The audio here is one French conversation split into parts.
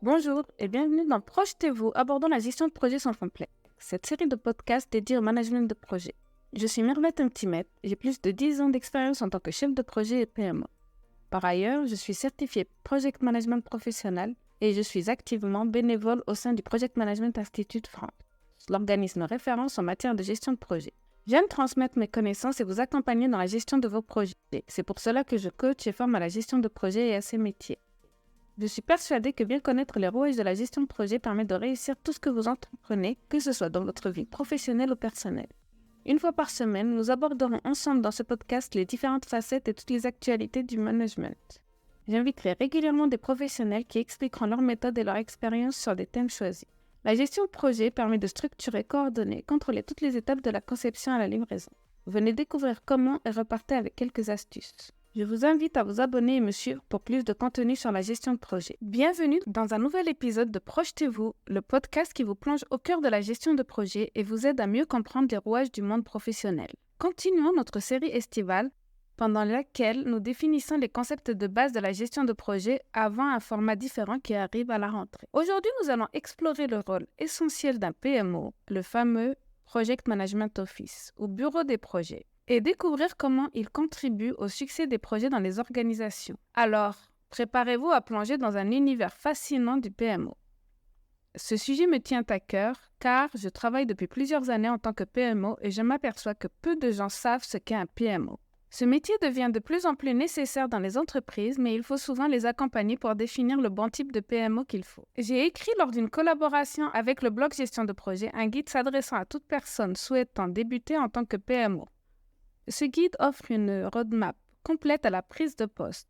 Bonjour et bienvenue dans Projetez-vous, abordant la gestion de projet sans complexe. Cette série de podcasts dédiée au management de projet. Je suis Mervette Mtimet, j'ai plus de 10 ans d'expérience en tant que chef de projet et PMO. Par ailleurs, je suis certifiée Project Management Professionnel et je suis activement bénévole au sein du Project Management Institute France, l'organisme référence en matière de gestion de projet. J'aime transmettre mes connaissances et vous accompagner dans la gestion de vos projets. C'est pour cela que je coach et forme à la gestion de projet et à ses métiers. Je suis persuadée que bien connaître les rouages de la gestion de projet permet de réussir tout ce que vous entreprenez, que ce soit dans votre vie professionnelle ou personnelle. Une fois par semaine, nous aborderons ensemble dans ce podcast les différentes facettes et toutes les actualités du management. J'inviterai régulièrement des professionnels qui expliqueront leurs méthodes et leur expérience sur des thèmes choisis. La gestion de projet permet de structurer, coordonner, contrôler toutes les étapes de la conception à la livraison. Venez découvrir comment et repartez avec quelques astuces. Je vous invite à vous abonner et me suivre pour plus de contenu sur la gestion de projet. Bienvenue dans un nouvel épisode de Projetez-vous, le podcast qui vous plonge au cœur de la gestion de projet et vous aide à mieux comprendre les rouages du monde professionnel. Continuons notre série estivale pendant laquelle nous définissons les concepts de base de la gestion de projet avant un format différent qui arrive à la rentrée. Aujourd'hui, nous allons explorer le rôle essentiel d'un PMO, le fameux Project Management Office, ou bureau des projets, et découvrir comment il contribue au succès des projets dans les organisations. Alors, préparez-vous à plonger dans un univers fascinant du PMO. Ce sujet me tient à cœur car je travaille depuis plusieurs années en tant que PMO et je m'aperçois que peu de gens savent ce qu'est un PMO. Ce métier devient de plus en plus nécessaire dans les entreprises, mais il faut souvent les accompagner pour définir le bon type de PMO qu'il faut. J'ai écrit lors d'une collaboration avec le blog Gestion de projet un guide s'adressant à toute personne souhaitant débuter en tant que PMO. Ce guide offre une roadmap complète à la prise de poste.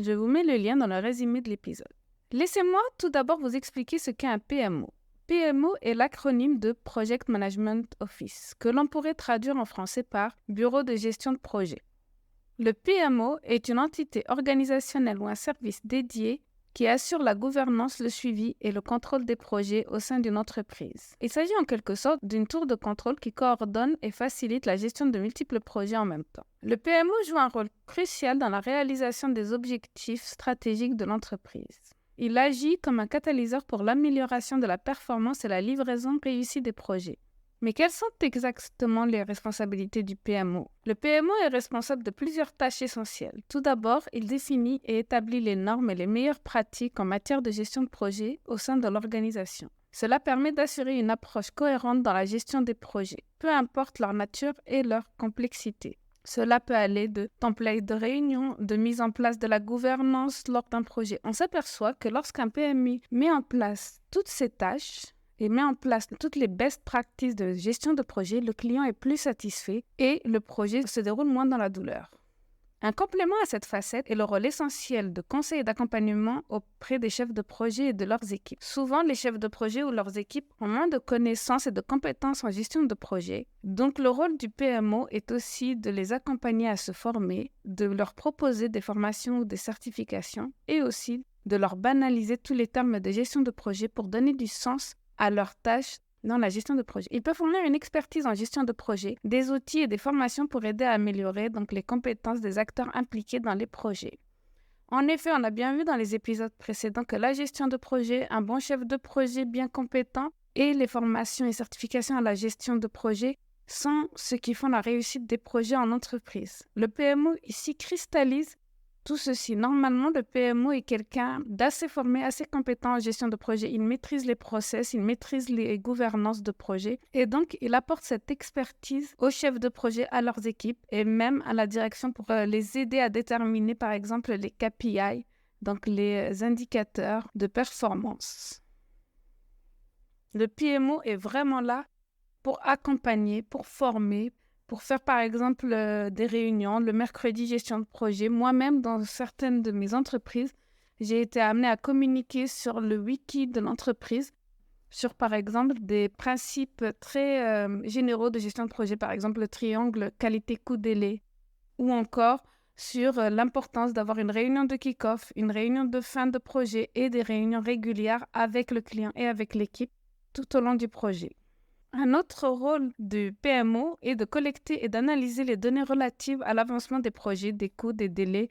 Je vous mets le lien dans le résumé de l'épisode. Laissez-moi tout d'abord vous expliquer ce qu'est un PMO. PMO est l'acronyme de Project Management Office, que l'on pourrait traduire en français par Bureau de gestion de projet. Le PMO est une entité organisationnelle ou un service dédié qui assure la gouvernance, le suivi et le contrôle des projets au sein d'une entreprise. Il s'agit en quelque sorte d'une tour de contrôle qui coordonne et facilite la gestion de multiples projets en même temps. Le PMO joue un rôle crucial dans la réalisation des objectifs stratégiques de l'entreprise. Il agit comme un catalyseur pour l'amélioration de la performance et la livraison réussie des projets. Mais quelles sont exactement les responsabilités du PMO? Le PMO est responsable de plusieurs tâches essentielles. Tout d'abord, il définit et établit les normes et les meilleures pratiques en matière de gestion de projet au sein de l'organisation. Cela permet d'assurer une approche cohérente dans la gestion des projets, peu importe leur nature et leur complexité. Cela peut aller de templates de réunion, de mise en place de la gouvernance lors d'un projet. On s'aperçoit que lorsqu'un PMI met en place toutes ces tâches, et met en place toutes les best practices de gestion de projet, le client est plus satisfait et le projet se déroule moins dans la douleur. Un complément à cette facette est le rôle essentiel de conseil et d'accompagnement auprès des chefs de projet et de leurs équipes. Souvent, les chefs de projet ou leurs équipes ont moins de connaissances et de compétences en gestion de projet. Donc, le rôle du PMO est aussi de les accompagner à se former, de leur proposer des formations ou des certifications et aussi de leur banaliser tous les termes de gestion de projet pour donner du sens à leurs tâches dans la gestion de projet. Ils peuvent fournir une expertise en gestion de projet, des outils et des formations pour aider à améliorer les compétences des acteurs impliqués dans les projets. En effet, on a bien vu dans les épisodes précédents que la gestion de projet, un bon chef de projet bien compétent et les formations et certifications à la gestion de projet sont ce qui font la réussite des projets en entreprise. Le PMO ici cristallise tout ceci. Normalement, le PMO est quelqu'un d'assez formé, assez compétent en gestion de projet. Il maîtrise les process, il maîtrise les gouvernances de projet et donc il apporte cette expertise aux chefs de projet, à leurs équipes et même à la direction pour les aider à déterminer par exemple les KPI, donc les indicateurs de performance. Le PMO est vraiment là pour accompagner, pour former, pour faire par exemple des réunions, le mercredi gestion de projet. Moi-même, dans certaines de mes entreprises, j'ai été amenée à communiquer sur le wiki de l'entreprise, sur par exemple des principes très généraux de gestion de projet, par exemple le triangle qualité-coût-délai, ou encore sur l'importance d'avoir une réunion de kick-off, une réunion de fin de projet et des réunions régulières avec le client et avec l'équipe tout au long du projet. Un autre rôle du PMO est de collecter et d'analyser les données relatives à l'avancement des projets, des coûts, des délais,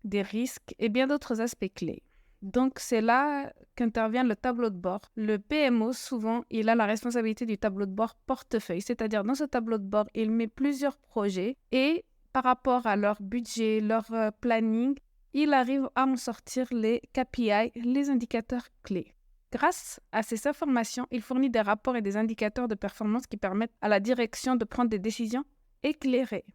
des risques et bien d'autres aspects clés. Donc, c'est là qu'intervient le tableau de bord. Le PMO, souvent, il a la responsabilité du tableau de bord portefeuille, c'est-à-dire dans ce tableau de bord, il met plusieurs projets et par rapport à leur budget, leur planning, il arrive à en sortir les KPI, les indicateurs clés. Grâce à ces informations, il fournit des rapports et des indicateurs de performance qui permettent à la direction de prendre des décisions éclairées.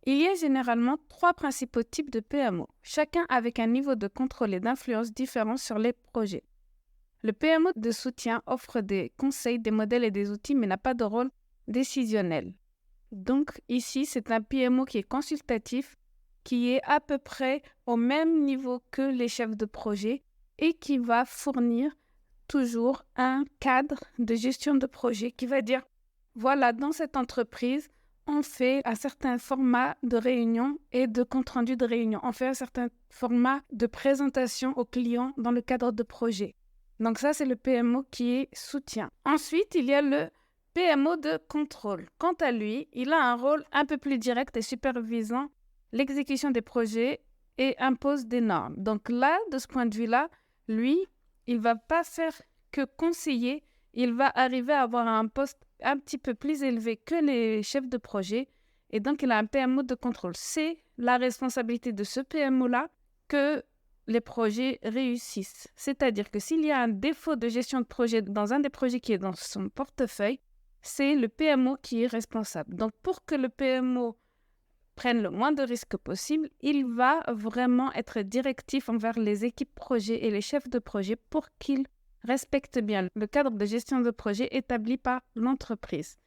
Il y a généralement 3 principaux types de PMO, chacun avec un niveau de contrôle et d'influence différent sur les projets. Le PMO de soutien offre des conseils, des modèles et des outils, mais n'a pas de rôle décisionnel. Donc ici, c'est un PMO qui est consultatif, qui est à peu près au même niveau que les chefs de projet et qui va fournir toujours un cadre de gestion de projet qui va dire, voilà, dans cette entreprise, on fait un certain format de réunion et de compte-rendu de réunion. On fait un certain format de présentation aux clients dans le cadre de projet. Donc ça, c'est le PMO qui est soutien. Ensuite, il y a le PMO de contrôle. Quant à lui, il a un rôle un peu plus direct et supervisant l'exécution des projets et impose des normes. Donc là, de ce point de vue-là, lui, il ne va pas faire que conseiller, il va arriver à avoir un poste un petit peu plus élevé que les chefs de projet et donc il a un PMO de contrôle. C'est la responsabilité de ce PMO-là que les projets réussissent. C'est-à-dire que s'il y a un défaut de gestion de projet dans un des projets qui est dans son portefeuille, c'est le PMO qui est responsable. Donc pour que le PMO prenne le moins de risques possible, il va vraiment être directif envers les équipes projet et les chefs de projet pour qu'ils respectent bien le cadre de gestion de projet établi par l'entreprise.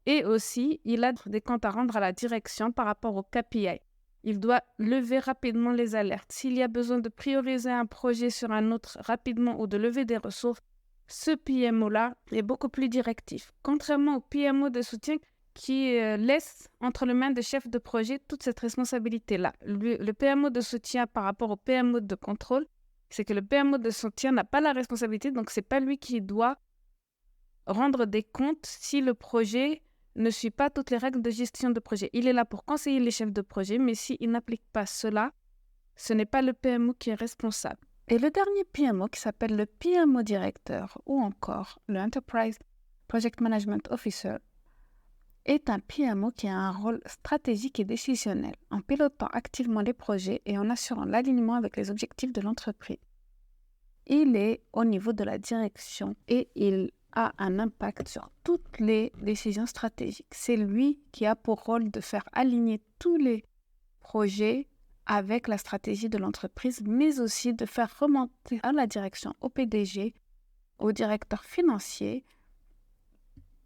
Et aussi, il a des comptes à rendre à la direction par rapport au KPI. Il doit lever rapidement les alertes. S'il y a besoin de prioriser un projet sur un autre rapidement ou de lever des ressources, ce PMO-là est beaucoup plus directif. Contrairement au PMO de soutien qui laisse entre les mains des chefs de projet toute cette responsabilité-là. Le PMO de soutien par rapport au PMO de contrôle, c'est que le PMO de soutien n'a pas la responsabilité, donc ce n'est pas lui qui doit rendre des comptes si le projet ne suit pas toutes les règles de gestion de projet. Il est là pour conseiller les chefs de projet, mais s'il n'applique pas cela, ce n'est pas le PMO qui est responsable. Et le dernier PMO qui s'appelle le PMO directeur ou encore le Enterprise Project Management Officer est un PMO qui a un rôle stratégique et décisionnel en pilotant activement les projets et en assurant l'alignement avec les objectifs de l'entreprise. Il est au niveau de la direction et il a un impact sur toutes les décisions stratégiques. C'est lui qui a pour rôle de faire aligner tous les projets avec la stratégie de l'entreprise, mais aussi de faire remonter à la direction, au PDG, au directeur financier,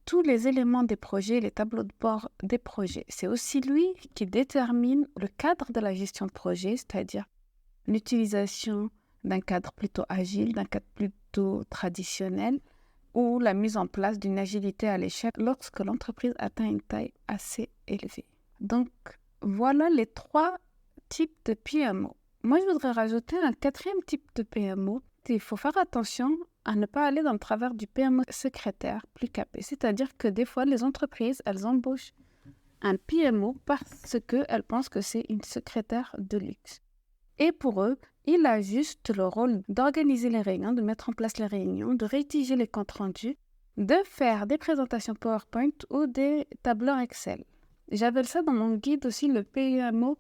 tous les éléments des projets, les tableaux de bord des projets. C'est aussi lui qui détermine le cadre de la gestion de projet, c'est-à-dire l'utilisation d'un cadre plutôt agile, d'un cadre plutôt traditionnel, ou la mise en place d'une agilité à l'échelle lorsque l'entreprise atteint une taille assez élevée. Donc, voilà les 3 types de PMO. Moi, je voudrais rajouter un 4e type de PMO. Il faut faire attention à ne pas aller dans le travers du PMO secrétaire plus capé. C'est-à-dire que des fois, les entreprises, elles embauchent un PMO parce qu'elles pensent que c'est une secrétaire de luxe. Et pour eux, il a juste le rôle d'organiser les réunions, de mettre en place les réunions, de rédiger les comptes rendus, de faire des présentations PowerPoint ou des tableurs Excel. J'appelle ça dans mon guide aussi le PMO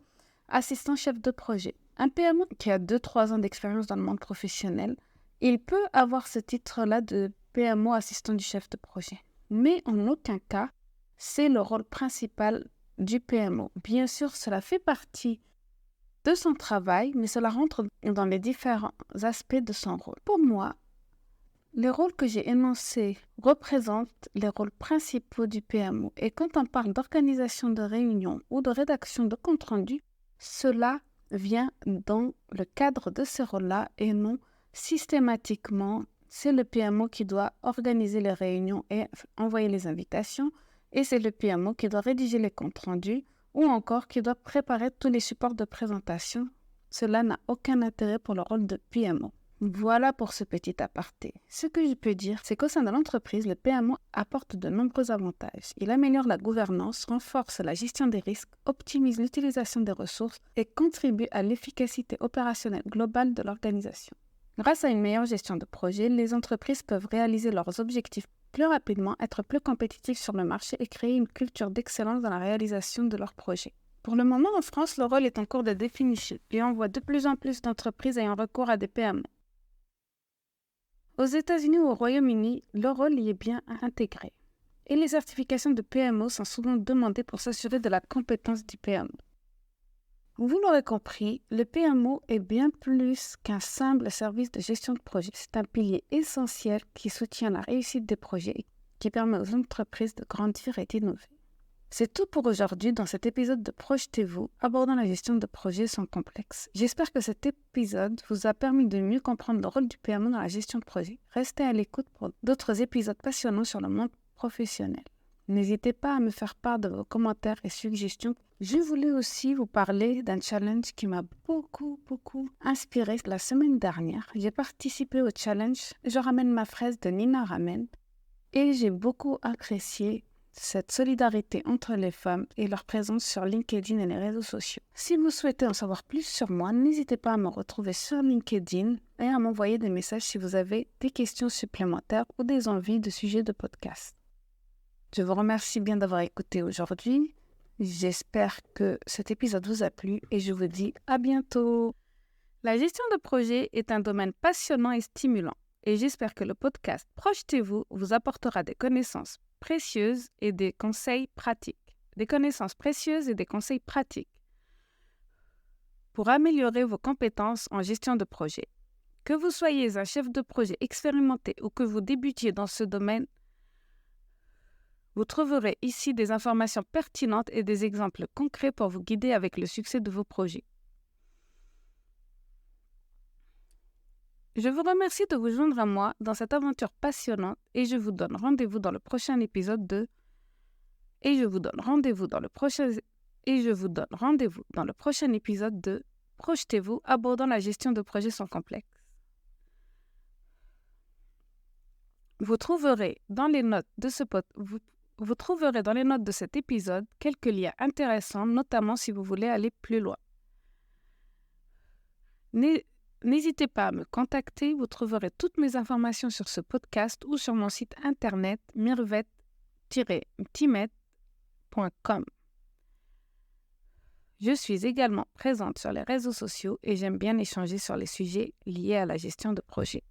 assistant chef de projet. Un PMO qui a 2-3 ans d'expérience dans le monde professionnel, il peut avoir ce titre-là de PMO assistant du chef de projet. Mais en aucun cas, c'est le rôle principal du PMO. Bien sûr, cela fait partie de son travail, mais cela rentre dans les différents aspects de son rôle. Pour moi, les rôles que j'ai énoncés représentent les rôles principaux du PMO. Et quand on parle d'organisation de réunions ou de rédaction de compte rendu, cela vient dans le cadre de ces rôles-là et non systématiquement. C'est le PMO qui doit organiser les réunions et envoyer les invitations, et c'est le PMO qui doit rédiger les comptes rendus ou encore qui doit préparer tous les supports de présentation. Cela n'a aucun intérêt pour le rôle de PMO. Voilà pour ce petit aparté. Ce que je peux dire, c'est qu'au sein de l'entreprise, le PMO apporte de nombreux avantages. Il améliore la gouvernance, renforce la gestion des risques, optimise l'utilisation des ressources et contribue à l'efficacité opérationnelle globale de l'organisation. Grâce à une meilleure gestion de projet, les entreprises peuvent réaliser leurs objectifs plus rapidement, être plus compétitifs sur le marché et créer une culture d'excellence dans la réalisation de leurs projets. Pour le moment, en France, le rôle est en cours de définition et on voit de plus en plus d'entreprises ayant recours à des PMO. Aux États-Unis ou au Royaume-Uni, le rôle y est bien intégré. Et les certifications de PMO sont souvent demandées pour s'assurer de la compétence du PMO. Vous l'aurez compris, le PMO est bien plus qu'un simple service de gestion de projet. C'est un pilier essentiel qui soutient la réussite des projets et qui permet aux entreprises de grandir et d'innover. C'est tout pour aujourd'hui dans cet épisode de Projetez-vous, abordant la gestion de projets sans complexe. J'espère que cet épisode vous a permis de mieux comprendre le rôle du PMO dans la gestion de projet. Restez à l'écoute pour d'autres épisodes passionnants sur le monde professionnel. N'hésitez pas à me faire part de vos commentaires et suggestions. Je voulais aussi vous parler d'un challenge qui m'a beaucoup inspiré la semaine dernière. J'ai participé au challenge « Je ramène ma fraise » de Nina Ramen et j'ai beaucoup apprécié cette solidarité entre les femmes et leur présence sur LinkedIn et les réseaux sociaux. Si vous souhaitez en savoir plus sur moi, n'hésitez pas à me retrouver sur LinkedIn et à m'envoyer des messages si vous avez des questions supplémentaires ou des envies de sujets de podcast. Je vous remercie bien d'avoir écouté aujourd'hui. J'espère que cet épisode vous a plu et je vous dis à bientôt. La gestion de projet est un domaine passionnant et stimulant et j'espère que le podcast Projetez-vous vous apportera des connaissances précieuses et des conseils pratiques. Des connaissances précieuses et des conseils pratiques pour améliorer vos compétences en gestion de projet. Que vous soyez un chef de projet expérimenté ou que vous débutiez dans ce domaine, vous trouverez ici des informations pertinentes et des exemples concrets pour vous guider avec le succès de vos projets. Je vous remercie de vous joindre à moi dans cette aventure passionnante et je vous donne rendez-vous dans le prochain épisode de Projetez-vous abordant la gestion de projets sans complexe. Vous trouverez dans les notes de cet épisode quelques liens intéressants, notamment si vous voulez aller plus loin. N'hésitez pas à me contacter, vous trouverez toutes mes informations sur ce podcast ou sur mon site internet mirvet-timet.com. Je suis également présente sur les réseaux sociaux et j'aime bien échanger sur les sujets liés à la gestion de projet.